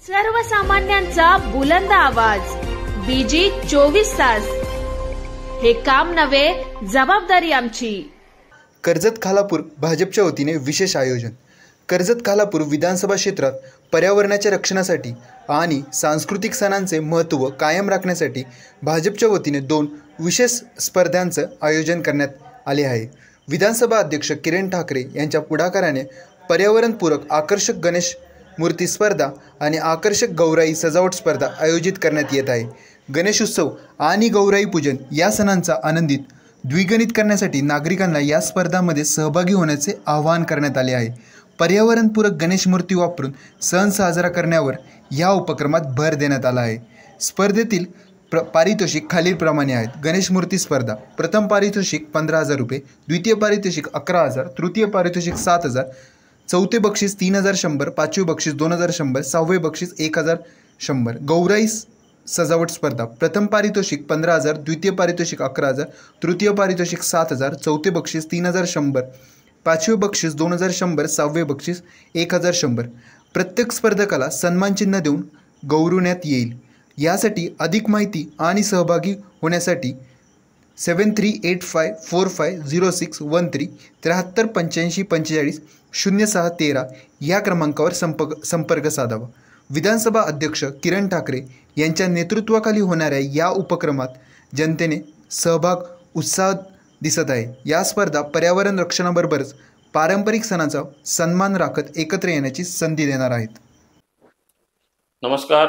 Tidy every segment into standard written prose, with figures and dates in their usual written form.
सर्वसामान्यांचा बुलंद आवाज बीजी 24 तास। हे काम नव्हे, जबाबदारी आमची। कर्जत खालापूर भाजपच्या वतीने विशेष आयोजन। कर्जत खालापूर विधानसभा क्षेत्रात पर्यावरणाच्या रक्षणासाठी आणि सांस्कृतिक सणांचे महत्त्व कायम राखण्यासाठी भाजपच्या वतीने 2 विशेष स्पर्धांचं आयोजन करण्यात आले आहे। विधानसभा अध्यक्ष किरण ठाकरे यांच्या पुढाकाराने पर्यावरणपूरक आकर्षक गणेश मूर्ती स्पर्धा आणि आकर्षक गौराई सजावट स्पर्धा आयोजित करण्यात येत आहे। गणेशोत्सव आणि गौराई पूजन या सणांचा आनंदित द्विगुणित करण्यासाठी नागरिकांना या स्पर्धांमध्ये सहभागी होण्याचे आवाहन करण्यात आले आहे। पर्यावरणपूरक गणेश मूर्ती वापरून सण साजरा करण्यावर या उपक्रमात भर देण्यात आला आहे। स्पर्धेतील पारितोषिक खालीलप्रमाणे आहेत। गणेश मूर्ती स्पर्धा, प्रथम पारितोषिक 15,000 रुपये, द्वितीय पारितोषिक 11,000, तृतीय पारितोषिक 7,000, चौथे बक्षीस 3,100, पाचवे बक्षीस 2,100, सहावे बक्षीस 1,100। गौराई सजावट स्पर्धा, प्रथम पारितोषिक 15,000, द्वितीय पारितोषिक 11,000, तृतीय पारितोषिक 7,000, चौथे बक्षीस 3,100, पाचवे बक्षीस 2,100, सहावे बक्षीस 1,100। प्रत्येक स्पर्धकाला सन्मानचिन्ह देऊन गौरवण्यात येईल। यासाठी अधिक माहिती आणि सहभागी होण्यासाठी 7385450613 738545 0613 या क्रमांकावर संपर्क साधावा। विधानसभा अध्यक्ष किरण ठाकरे यांच्या नेतृत्वाखाली होणाऱ्या या उपक्रमात जनतेने सहभाग उत्साह दिसत आहे। या स्पर्धा पर्यावरण रक्षणाबरोबरच पारंपरिक सणांचा सन्मान राखत एकत्र येण्याची संधी देणार आहेत। नमस्कार।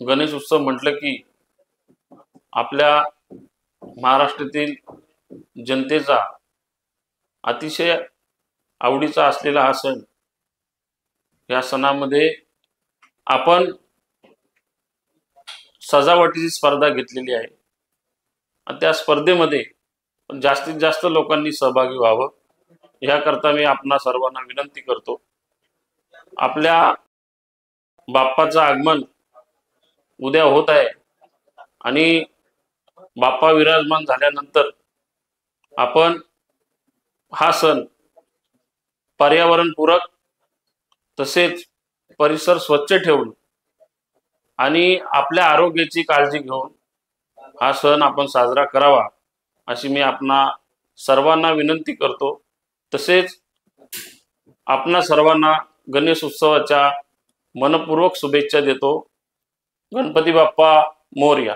गणेश उत्सव म्हटलं की आपल्या महाराष्ट्रातील जनतेचा अतिशय आवडीचा असलेला हा सण। या सणामध्ये आपण सजावटीची स्पर्धा घेतलेली आहे आणि त्या स्पर्धेमध्ये जास्तीत जास्त लोकांनी सहभागी व्हावं याकरता मी आपणा सर्वांना विनंती करतो। आपल्या बाप्पाचं आगमन उद्या होत आहे आणि बाप्पा विराजमान झाल्यानंतर आपण हा सण पर्यावरणपूरक तसेच परिसर स्वच्छ ठेवून आणि आपल्या आरोग्याची काळजी घेऊन हा सण आपण साजरा करावा अशी मी आपणा सर्वांना विनंती करतो। तसेच आपणा सर्वांना गणेश उत्सवाच्या मनपूर्वक शुभेच्छा देतो। गणपती बाप्पा मोरया।